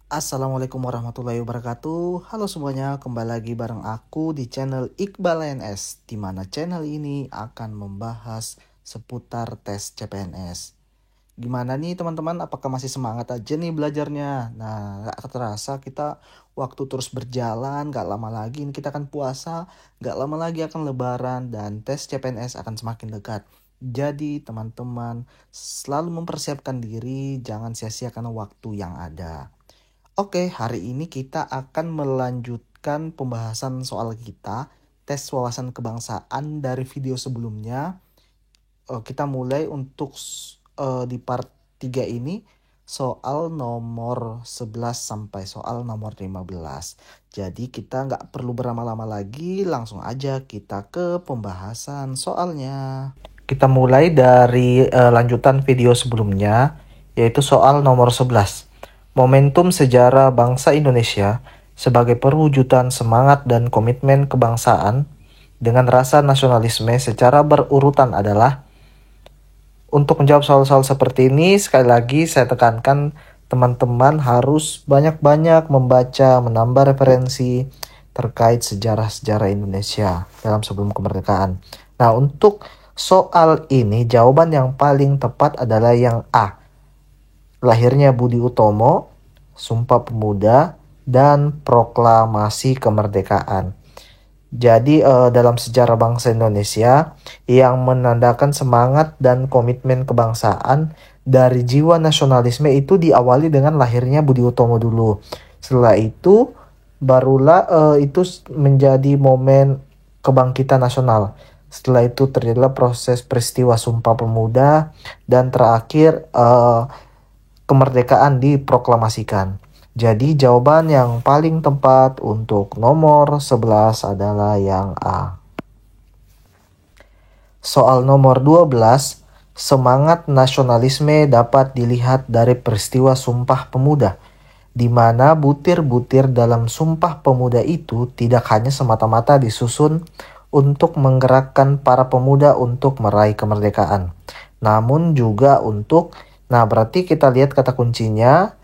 Assalamualaikum warahmatullahi wabarakatuh. Halo semuanya, kembali lagi bareng aku di channel Iqbal ANS, di mana channel ini akan membahas seputar tes CPNS. Gimana nih teman-teman, apakah masih semangat aja nih belajarnya? Nah, gak terasa kita waktu terus berjalan, gak lama lagi ini kita akan puasa, gak lama lagi akan lebaran, dan tes CPNS akan semakin dekat. Jadi teman-teman selalu mempersiapkan diri, jangan sia-siakan waktu yang ada. Oke, hari ini kita akan melanjutkan pembahasan soal kita, tes wawasan kebangsaan dari video sebelumnya. Kita mulai untuk di part 3 ini soal nomor 11 sampai soal nomor 15. Jadi kita nggak perlu berlama-lama lagi, langsung aja kita ke pembahasan soalnya. Kita mulai dari lanjutan video sebelumnya, yaitu soal nomor 11. Momentum sejarah bangsa Indonesia sebagai perwujudan semangat dan komitmen kebangsaan dengan rasa nasionalisme secara berurutan adalah. Untuk menjawab soal-soal seperti ini, sekali lagi saya tekankan teman-teman harus banyak-banyak membaca, menambah referensi terkait sejarah-sejarah Indonesia dalam sebelum kemerdekaan. Nah, untuk soal ini jawaban yang paling tepat adalah yang A. Lahirnya Budi Utomo, Sumpah Pemuda, dan Proklamasi Kemerdekaan. Jadi dalam sejarah bangsa Indonesia yang menandakan semangat dan komitmen kebangsaan dari jiwa nasionalisme itu diawali dengan lahirnya Budi Utomo dulu. Setelah itu barulah itu menjadi momen kebangkitan nasional. Setelah itu terjadilah proses peristiwa Sumpah Pemuda dan terakhir kemerdekaan diproklamasikan. Jadi jawaban yang paling tepat untuk nomor 11 adalah yang A. Soal nomor 12, semangat nasionalisme dapat dilihat dari peristiwa Sumpah Pemuda, di mana butir-butir dalam Sumpah Pemuda itu tidak hanya semata-mata disusun untuk menggerakkan para pemuda untuk meraih kemerdekaan, namun juga untuk. Nah, berarti kita lihat kata kuncinya.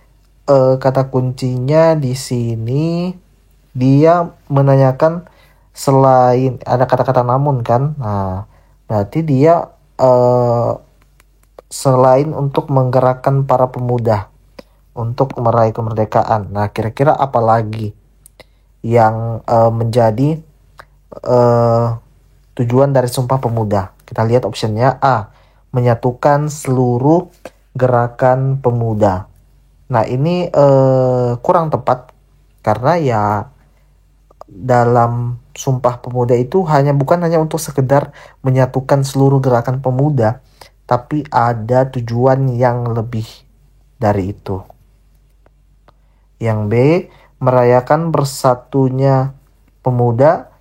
Kata kuncinya di sini dia menanyakan selain ada kata-kata namun kan. Nah, berarti dia selain untuk menggerakkan para pemuda untuk meraih kemerdekaan. Nah, kira-kira apa lagi yang menjadi tujuan dari Sumpah Pemuda? Kita lihat optionnya A. Menyatukan seluruh gerakan pemuda. Nah, ini kurang tepat karena ya dalam Sumpah Pemuda itu bukan hanya untuk sekedar menyatukan seluruh gerakan pemuda, tapi ada tujuan yang lebih dari itu. Yang B, merayakan bersatunya pemuda.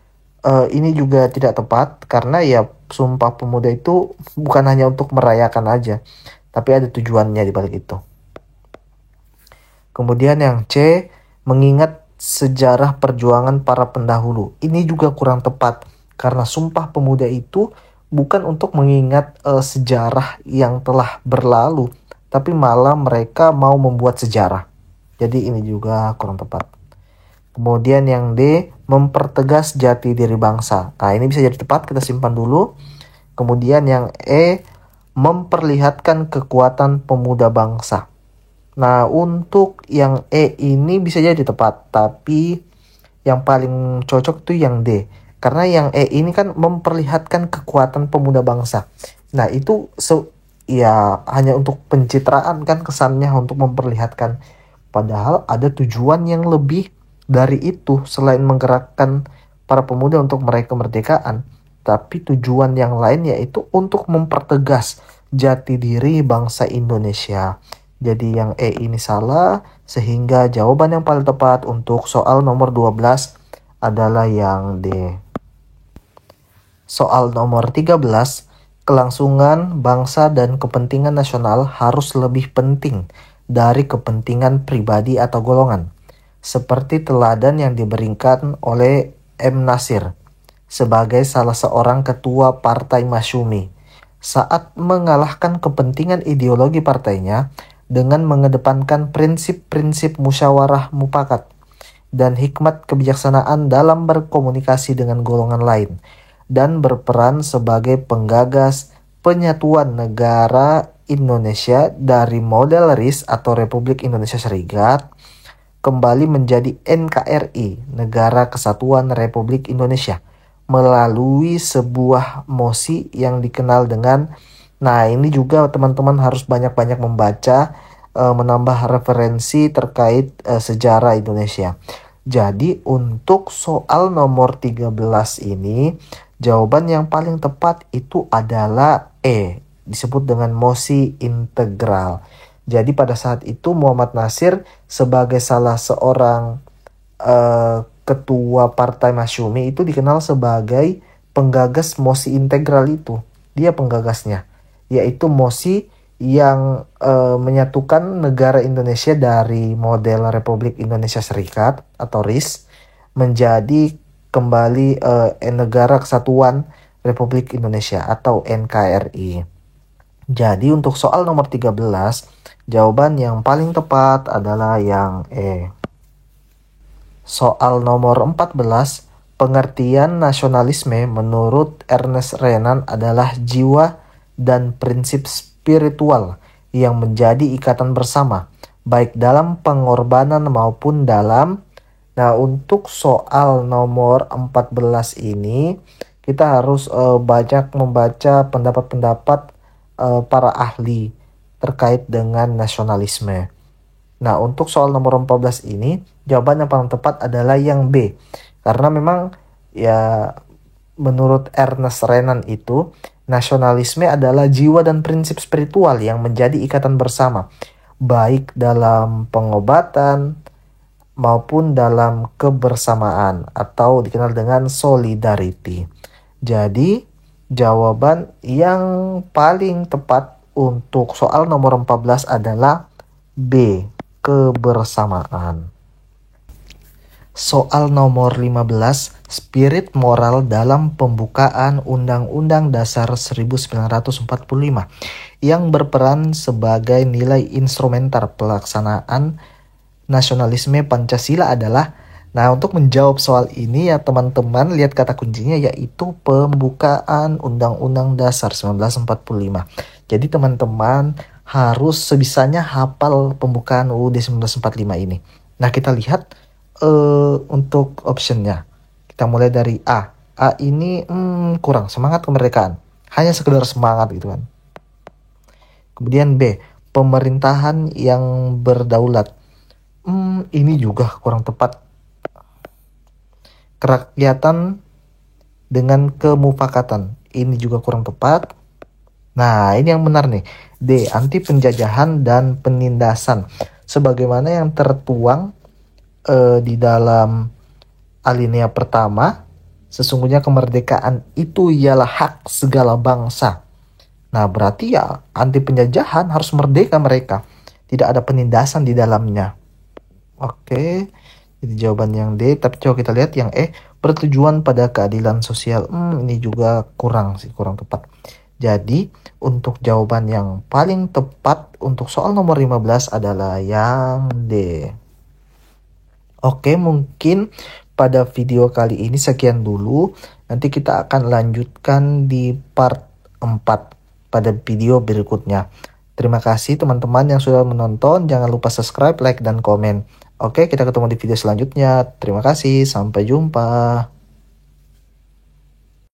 Ini juga tidak tepat karena ya Sumpah Pemuda itu bukan hanya untuk merayakan aja, tapi ada tujuannya di balik itu. Kemudian yang C, mengingat sejarah perjuangan para pendahulu. Ini juga kurang tepat karena Sumpah Pemuda itu bukan untuk mengingat sejarah yang telah berlalu, tapi malah mereka mau membuat sejarah. Jadi ini juga kurang tepat. Kemudian yang D, mempertegas jati diri bangsa. Nah, ini bisa jadi tepat, kita simpan dulu. Kemudian yang E, memperlihatkan kekuatan pemuda bangsa. Nah, untuk yang E ini bisa jadi tepat, tapi yang paling cocok tuh yang D. Karena yang E ini kan memperlihatkan kekuatan pemuda bangsa. Nah, itu ya hanya untuk pencitraan kan kesannya untuk memperlihatkan. Padahal ada tujuan yang lebih dari itu selain menggerakkan para pemuda untuk meraih kemerdekaan. Tapi tujuan yang lain yaitu untuk mempertegas jati diri bangsa Indonesia. Jadi yang E ini salah, sehingga jawaban yang paling tepat untuk soal nomor 12 adalah yang D. Soal nomor 13, kelangsungan bangsa dan kepentingan nasional harus lebih penting dari kepentingan pribadi atau golongan. Seperti teladan yang diberikan oleh M. Nasir sebagai salah seorang ketua Partai Masyumi. Saat mengalahkan kepentingan ideologi partainya, dengan mengedepankan prinsip-prinsip musyawarah mufakat dan hikmat kebijaksanaan dalam berkomunikasi dengan golongan lain, dan berperan sebagai penggagas penyatuan negara Indonesia dari model RIS atau Republik Indonesia Serikat kembali menjadi NKRI, Negara Kesatuan Republik Indonesia, melalui sebuah mosi yang dikenal dengan, nah ini juga teman-teman harus banyak-banyak membaca, menambah referensi terkait sejarah Indonesia. Jadi untuk soal nomor 13 ini, jawaban yang paling tepat itu adalah E, disebut dengan mosi integral. Jadi pada saat itu Muhammad Nasir sebagai salah seorang ketua Partai Masyumi itu dikenal sebagai penggagas mosi integral itu. Dia penggagasnya, yaitu mosi yang menyatukan negara Indonesia dari model Republik Indonesia Serikat atau RIS menjadi kembali Negara Kesatuan Republik Indonesia atau NKRI. Jadi untuk soal nomor 13, jawaban yang paling tepat adalah yang E. Soal nomor 14, pengertian nasionalisme menurut Ernest Renan adalah jiwa dan prinsip spiritual yang menjadi ikatan bersama, baik dalam pengorbanan maupun dalam. Nah, untuk soal nomor 14 ini, kita harus banyak membaca pendapat-pendapat para ahli terkait dengan nasionalisme. Nah, untuk soal nomor 14 ini, jawaban yang paling tepat adalah yang B. Karena memang ya menurut Ernest Renan itu, nasionalisme adalah jiwa dan prinsip spiritual yang menjadi ikatan bersama, baik dalam pengobatan maupun dalam kebersamaan atau dikenal dengan solidarity. Jadi, jawaban yang paling tepat untuk soal nomor 14 adalah B, kebersamaan. Soal nomor 15, spirit moral dalam pembukaan Undang-Undang Dasar 1945 yang berperan sebagai nilai instrumenter pelaksanaan nasionalisme Pancasila adalah. Nah, untuk menjawab soal ini ya teman-teman lihat kata kuncinya, yaitu pembukaan Undang-Undang Dasar 1945. Jadi teman-teman harus sebisanya hafal pembukaan UUD 1945 ini. Nah, kita lihat untuk optionnya. Kita mulai dari A. A ini kurang, semangat kemerdekaan. Hanya sekedar semangat gitu kan. Kemudian B, pemerintahan yang berdaulat. Ini juga kurang tepat. Kerakyatan dengan kemufakatan. Ini juga kurang tepat. Nah, ini yang benar nih. D, anti penjajahan dan penindasan. Sebagaimana yang tertuang di dalam alinea pertama, sesungguhnya kemerdekaan itu ialah hak segala bangsa. Nah, berarti ya anti penjajahan, harus merdeka mereka. Tidak ada penindasan di dalamnya. Oke, jadi jawaban yang D. Tapi coba kita lihat yang E, bertujuan pada keadilan sosial. Ini juga kurang tepat. Jadi untuk jawaban yang paling tepat untuk soal nomor 15 adalah yang D. Oke, mungkin pada video kali ini sekian dulu. Nanti kita akan lanjutkan di part 4 pada video berikutnya. Terima kasih teman-teman yang sudah menonton. Jangan lupa subscribe, like, dan komen. Oke, kita ketemu di video selanjutnya. Terima kasih, sampai jumpa.